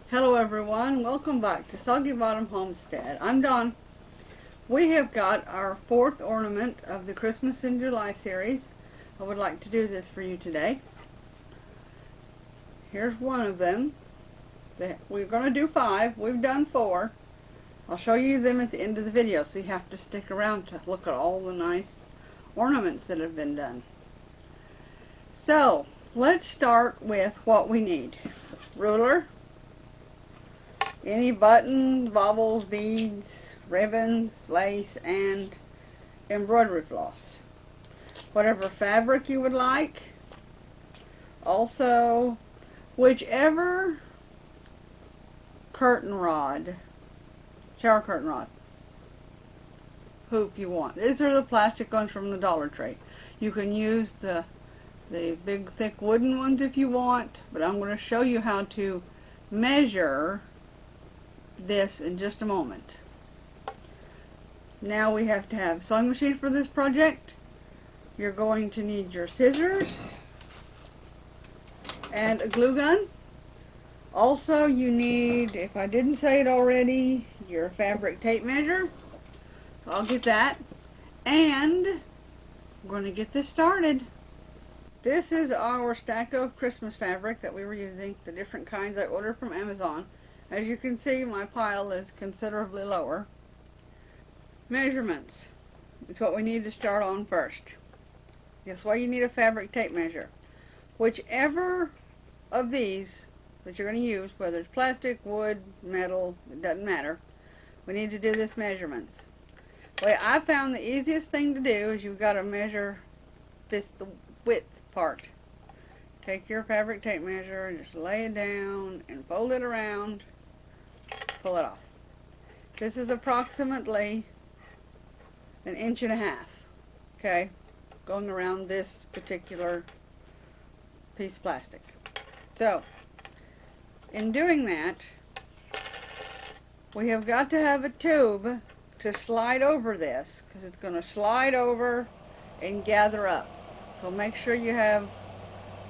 Hello everyone, welcome back to SoggyBottom Homestead. I'm Dawn. We have got our fourth ornament of the Christmas in July series. I would like to do this for you today. Here's one of them. We're going to do 5. We've done 4. I'll show you them at the end of the video, so you have to stick around to look at all the nice ornaments that have been done. So, let's start with what we need. Ruler, any buttons, baubles, beads, ribbons, lace, and embroidery floss. Whatever fabric you would like. Also, whichever curtain rod, shower curtain rod, hoop you want. These are the plastic ones from the Dollar Tree. You can use the big thick wooden ones if you want, but I'm going to show you how to measure this in just a moment. Now we have to have a sewing machine for this project. You're going to need your scissors and a glue gun. Also you need, if I didn't say it already, your fabric tape measure. So I'll get that. And we're going to get this started. This is our stack of Christmas fabric that we were using, the different kinds I ordered from Amazon. As you can see, my pile is considerably lower. Measurements is what we need to start on first. That's why you need a fabric tape measure. Whichever of these that you're going to use, whether it's plastic, wood, metal, it doesn't matter. We need to do this measurements. The way I found the easiest thing to do is you've got to measure the width part. Take your fabric tape measure and just lay it down and fold it around. Pull it off. This is approximately 1.5 inches, okay, going around this particular piece of plastic. So, in doing that, we have got to have a tube to slide over this, because it's going to slide over and gather up. So make sure you have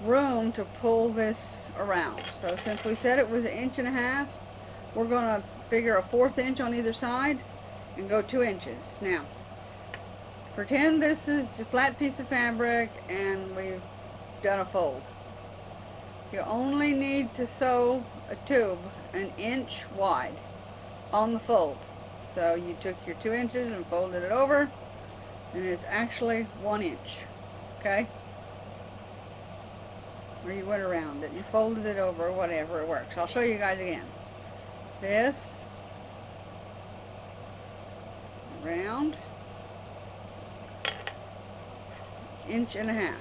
room to pull this around. So since we said it was 1.5 inches, we're going to figure a 1/4 inch on either side and go 2 inches. Now, pretend this is a flat piece of fabric and we've done a fold. You only need to sew a tube 1 inch wide on the fold. So you took your 2 inches and folded it over, and it's actually 1 inch. Okay? Or you went around it, you folded it over, whatever, it works. I'll show you guys again. This, around, 1.5 inches. That's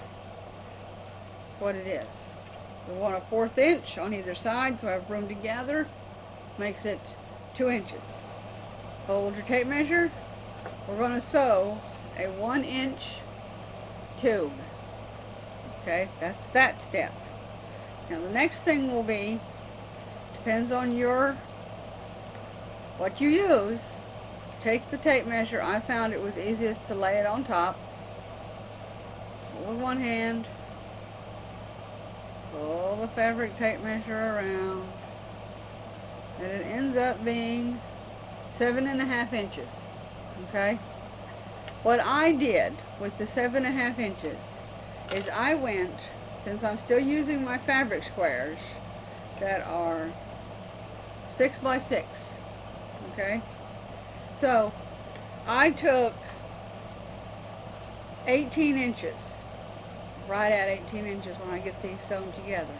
what it is. We want a 1/4 inch on either side, so I have room to gather. Makes it 2 inches. Hold your tape measure. We're going to sew a 1 inch tube. Okay, that's that step. Now the next thing will be, depends on what you use. Take the tape measure. I found it was easiest to lay it on top with one hand. Pull the fabric tape measure around, and it ends up being 7.5 inches. Okay? What I did with the 7.5 inches is I went, since I'm still using my fabric squares that are 6 by 6, okay? So I took 18 inches, right at 18 inches when I get these sewn together.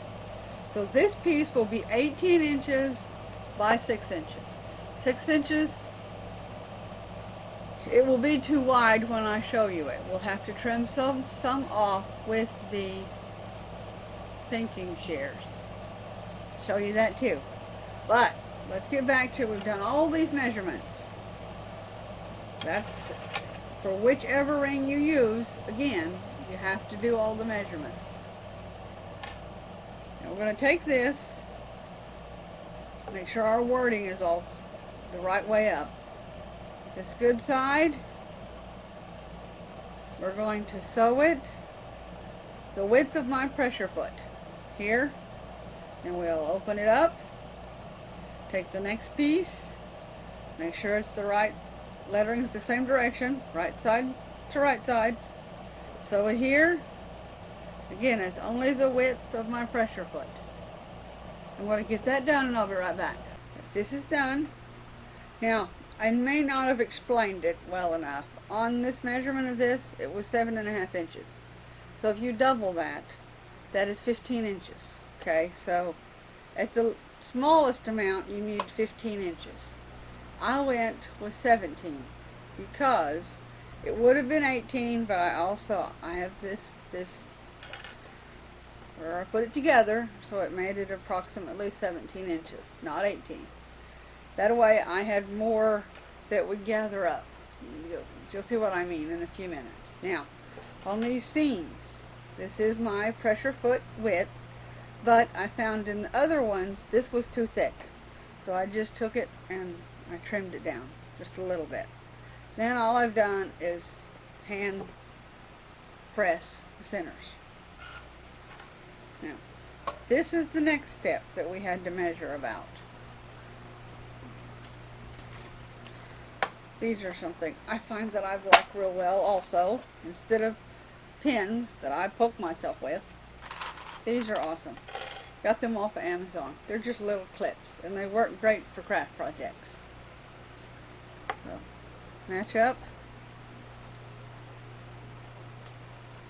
So this piece will be 18 inches by 6 inches. 6 inches, it will be too wide when I show you it. We'll have to trim some off with the pinking shears. Show you that too. But let's get back to, we've done all these measurements. That's for whichever ring you use. Again, you have to do all the measurements. Now we're going to take this, make sure our wording is all the right way up. This good side, we're going to sew it the width of my pressure foot here, and we'll open it up Take the next piece, make sure it's the right lettering is the same direction, right side to right side. Sew it here. Again, it's only the width of my pressure foot. I'm going to get that done and I'll be right back. If this is done, now I may not have explained it well enough. On this measurement of this, it was 7.5 inches. So if you double that, that is 15 inches. Okay, so at the smallest amount, you need 15 inches. I went with 17 because it would have been 18, but I have this where I put it together, so it made it approximately 17 inches, not 18. That way I had more that would gather up. You'll see what I mean in a few minutes. Now, on these seams, this is my pressure foot width, but I found in the other ones, this was too thick. So I just took it and I trimmed it down just a little bit. Then all I've done is hand press the centers. Now, this is the next step that we had to measure about. These are something I find that I've liked real well also. Instead of pins that I poke myself with, these are awesome. Got them off of Amazon. They're just little clips and they work great for craft projects. So, match up.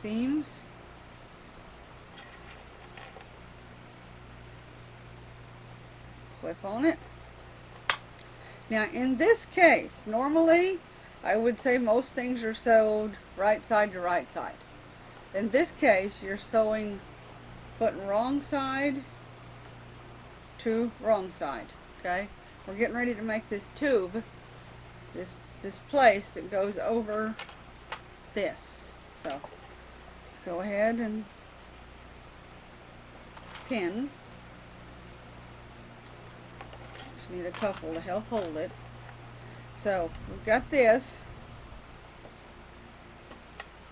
Seams. Clip on it. Now in this case, normally I would say most things are sewed right side to right side. In this case, you're sewing, putting wrong side to wrong side. Okay, we're getting ready to make this tube, this place that goes over this. So let's go ahead and pin. Need a couple to help hold it. So we've got this,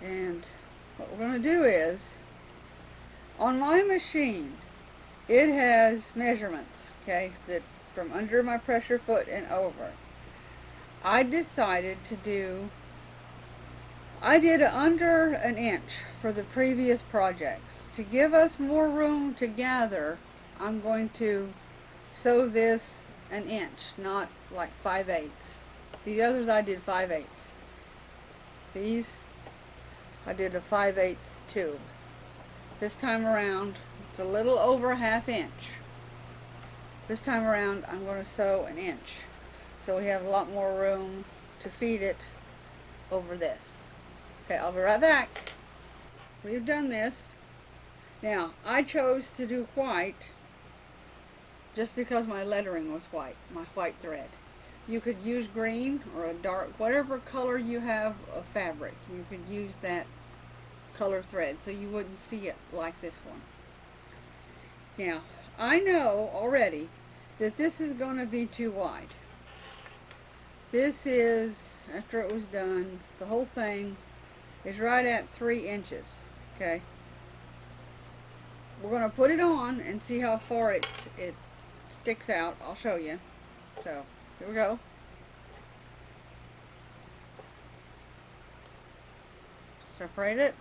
and what we're going to do is, on my machine, it has measurements, okay, that from under my pressure foot and over. I decided to do, I did under an inch for the previous projects. To give us more room to gather, I'm going to sew this an inch, not like 5/8. The others I did 5/8. These I did a 5/8 tube. This time around it's a little over 1/2 inch. This time around I'm going to sew an inch, so we have a lot more room to feed it over this. Okay, I'll be right back. We've done this. Now I chose to do white just because my lettering was white, my white thread. You could use green or a dark, whatever color you have of fabric, you could use that color thread so you wouldn't see it like this one. Now, I know already that this is going to be too wide. This is, after it was done, the whole thing is right at 3 inches, okay? We're going to put it on and see how far it sticks out. I'll show you. So here we go. Separate it.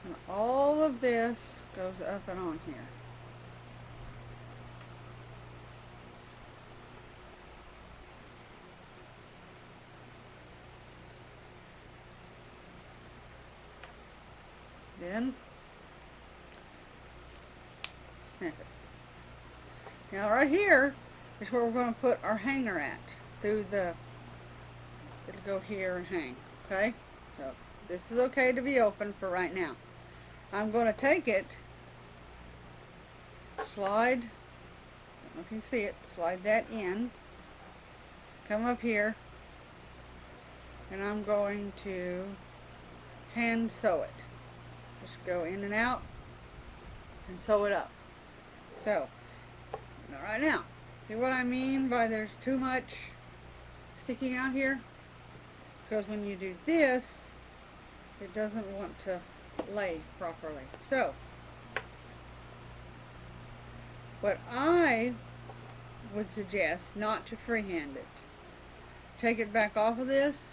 And all of this goes up and on here. Then snip it. Now right here is where we're going to put our hanger at. Through the, it'll go here and hang. Okay? So this is okay to be open for right now. I'm going to take it, slide, I don't know if you can see it, slide that in, come up here, and I'm going to hand sew it. Just go in and out and sew it up. So, right now, see what I mean by there's too much sticking out here? Because when you do this, it doesn't want to lay properly. So, But I would suggest not to freehand it. Take it back off of this.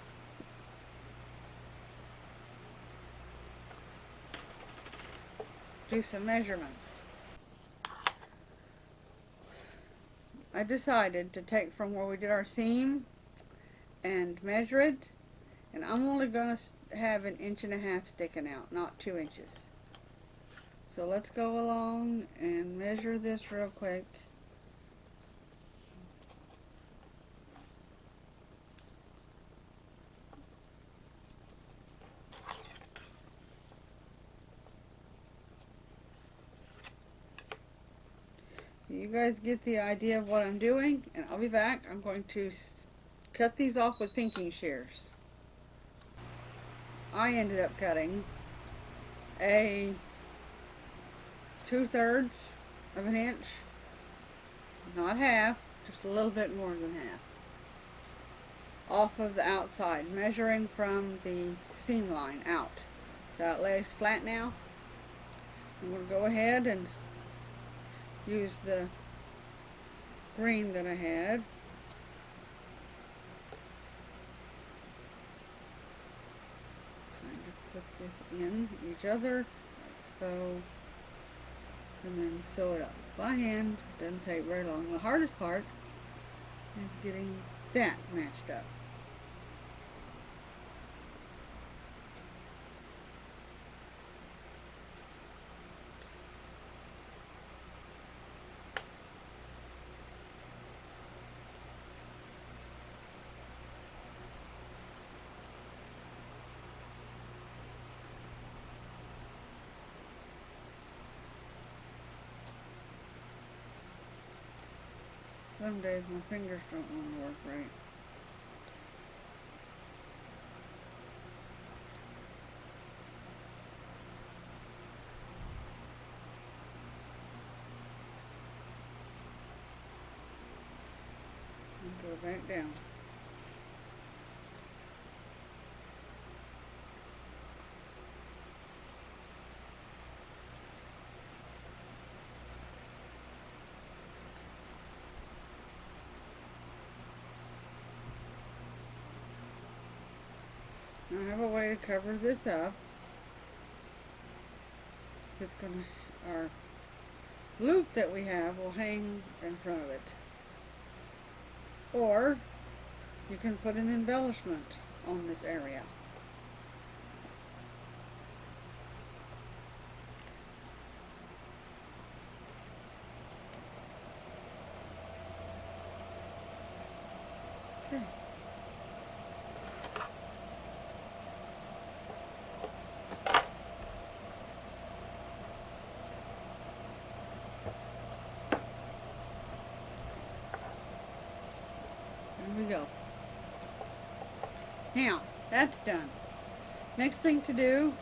Do some measurements. I decided to take from where we did our seam and measure it, and I'm only going to have 1.5 inches sticking out, not 2 inches. So let's go along and measure this real quick. You guys get the idea of what I'm doing, and I'll be back. I'm going to cut these off with pinking shears. I ended up cutting a 2/3 of an inch, not half, just a little bit more than half, off of the outside, measuring from the seam line out. So it lays flat now. I'm going to go ahead and use the green that I had. Kind of put this in each other, like so, and then sew it up by hand. Doesn't take very long. The hardest part is getting that matched up. Some days my fingers don't want to work right. And go back down. I have a way to cover this up. So it's gonna, our loop that we have will hang in front of it. Or you can put an embellishment on this area. Okay. There we go. Now, that's done. Next thing to do,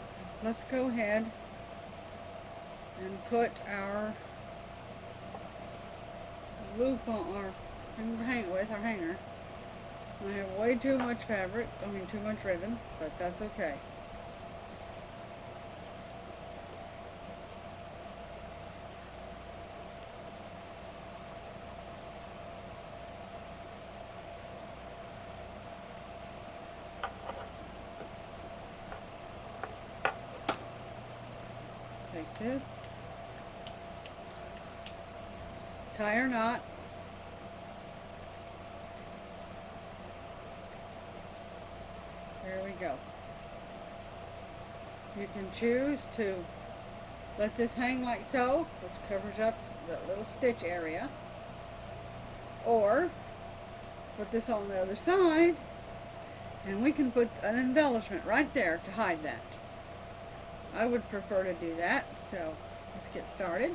let's go ahead and put our loop on our hanger. I have way too much fabric, too much ribbon, but that's okay. Take this, tie our knot, there we go. You can choose to let this hang like so, which covers up the little stitch area, or put this on the other side and we can put an embellishment right there to hide that. I would prefer to do that, so let's get started.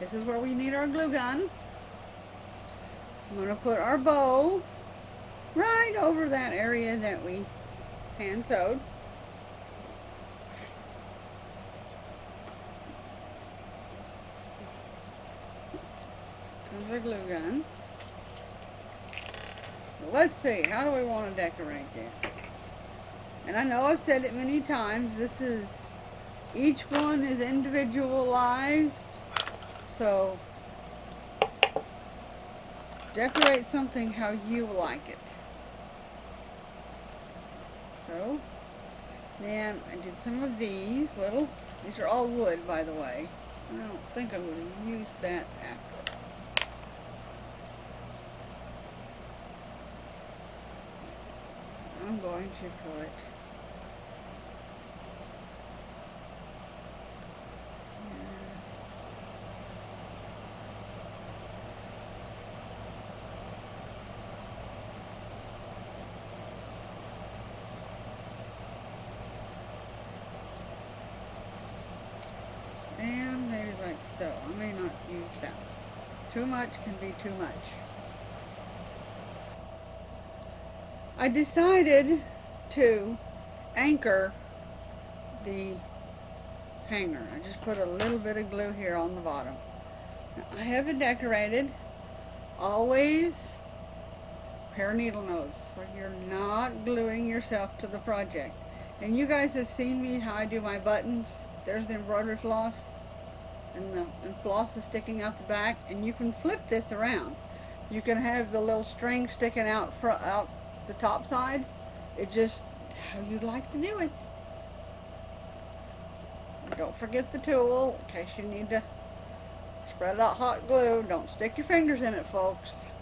This is where we need our glue gun. I'm going to put our bow right over that area that we hand sewed. Comes our glue gun. Well, let's see, how do we want to decorate this? And I know I've said it many times, each one is individualized, so Decorate something how you like it. So, then I did some of these are all wood, by the way. I don't think I'm going to use that after. I'm going to put and maybe like so. I may not use that. Too much can be too much. I decided to anchor the hanger. I just put a little bit of glue here on the bottom. Now, I have it decorated. Always pair needle nose so you're not gluing yourself to the project. And you guys have seen me how I do my buttons. There's the embroidery floss and the floss is sticking out the back, and you can flip this around. You can have the little string sticking out the top side. It's just how you'd like to do it. Don't forget the tool in case you need to spread out hot glue. Don't stick your fingers in it, folks.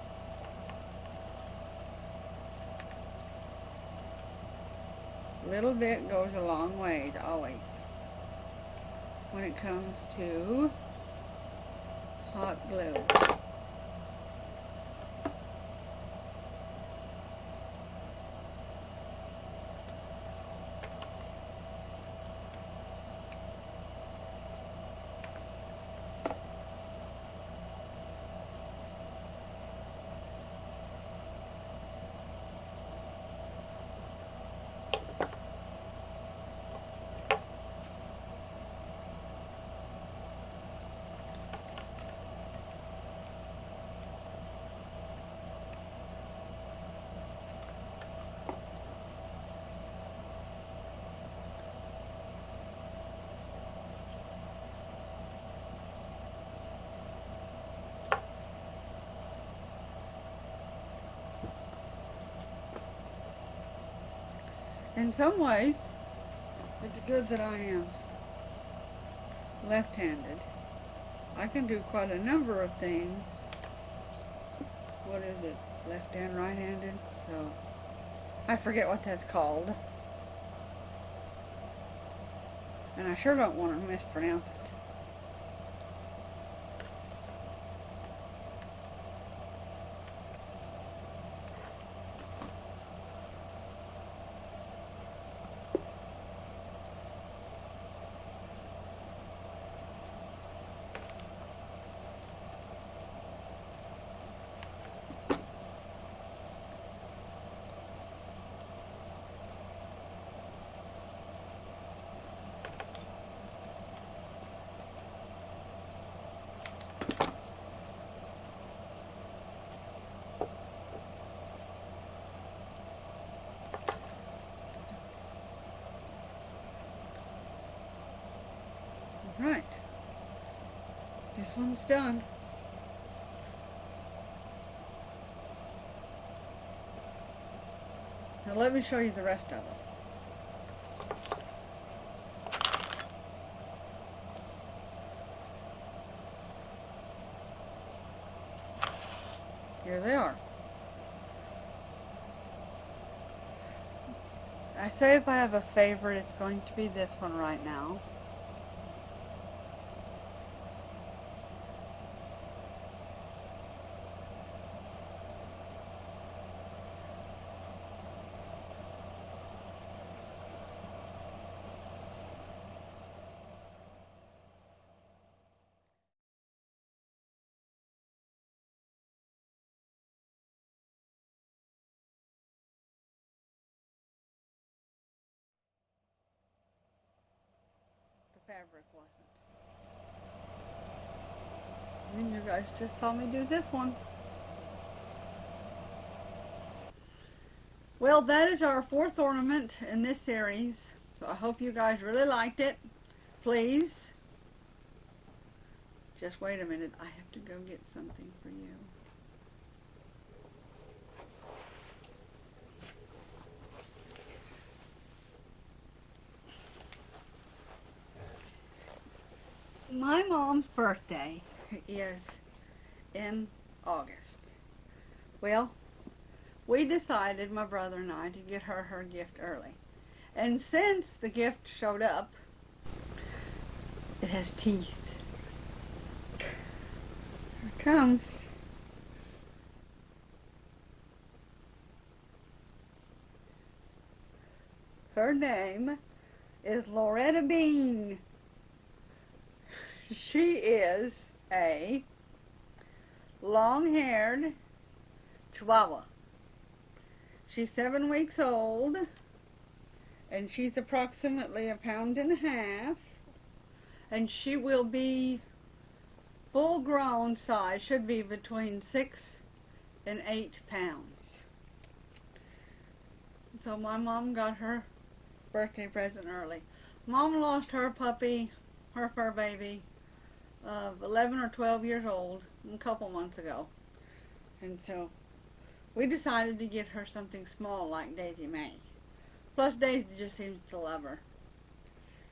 A little bit goes a long way, always, when it comes to hot glue. In some ways, it's good that I am left-handed. I can do quite a number of things. What is it? Left and right-handed? So, I forget what that's called. And I sure don't want to mispronounce it. Right. This one's done. Now let me show you the rest of it. Here they are. I say if I have a favorite, it's going to be this one right now. Fabric wasn't. And you guys just saw me do this one. Well, that is our fourth ornament in this series. So I hope you guys really liked it. Please, just wait a minute. I have to go get something for you. My mom's birthday is in August. Well, we decided, my brother and I, to get her gift early. And since the gift showed up, it has teeth. Here it comes. Her name is Loretta Bean. She is a long-haired Chihuahua. She's 7 weeks old, and she's approximately 1.5 pounds, and she will be full-grown size, should be between 6 and 8 pounds. So my mom got her birthday present early. Mom lost her puppy, her fur baby, of 11 or 12 years old a couple months ago. And so we decided to get her something small like Daisy May. Plus Daisy just seems to love her.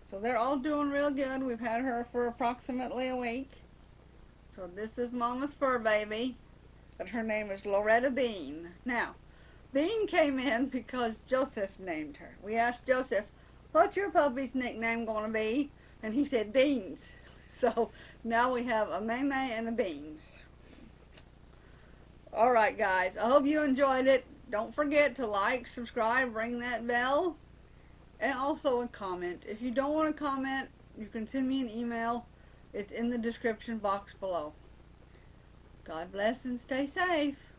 So they're all doing real good. We've had her for approximately a week. So this is Mama's fur baby, but her name is Loretta Bean. Now, Bean came in because Joseph named her. We asked Joseph, what's your puppy's nickname going to be? And he said Beans. So now we have a May May and a Beans. Alright guys, I hope you enjoyed it. Don't forget to like, subscribe, ring that bell, and also a comment. If you don't want to comment, you can send me an email. It's in the description box below. God bless and stay safe.